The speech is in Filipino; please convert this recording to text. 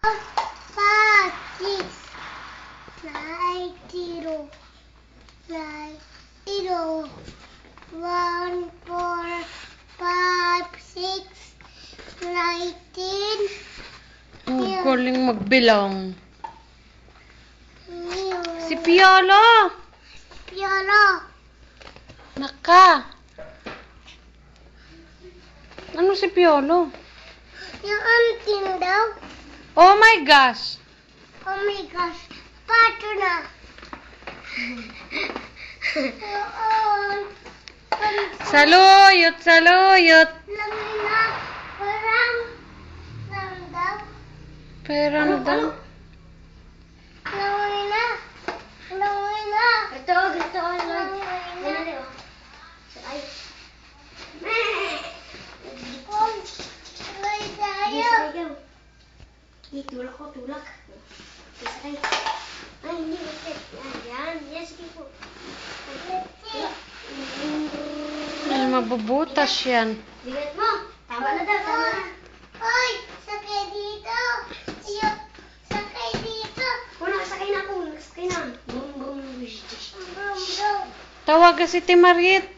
5, 6, 9, 0, 9, 0, 1, 4, 5, 6, 19. Ang galing magbilang. Yun. Si Piolo! Piolo. Naka! Ano si Piolo? Yung anting daw. Oh my gosh! Oh my gosh. Pato na. Yun. Saluyot! Saluyot! Langoy na. Parang. Lang daw. Perang daw. Langoy na. Langoy na. Ito, ganito. Langoy na. Ay, Oy, langoy tayo. tulak ko, tulak. Ay, hindi. Yan. Yes, sige po. Tulak. Ay, mabubutas yan. Bigat mo. Tama na daw, tama na. Oy, sakay dito. Iyo, sakay dito. Kung nakasakay na ako, nakasakay na. Boom, boom. Brum, brum. Tawagan si Timariet.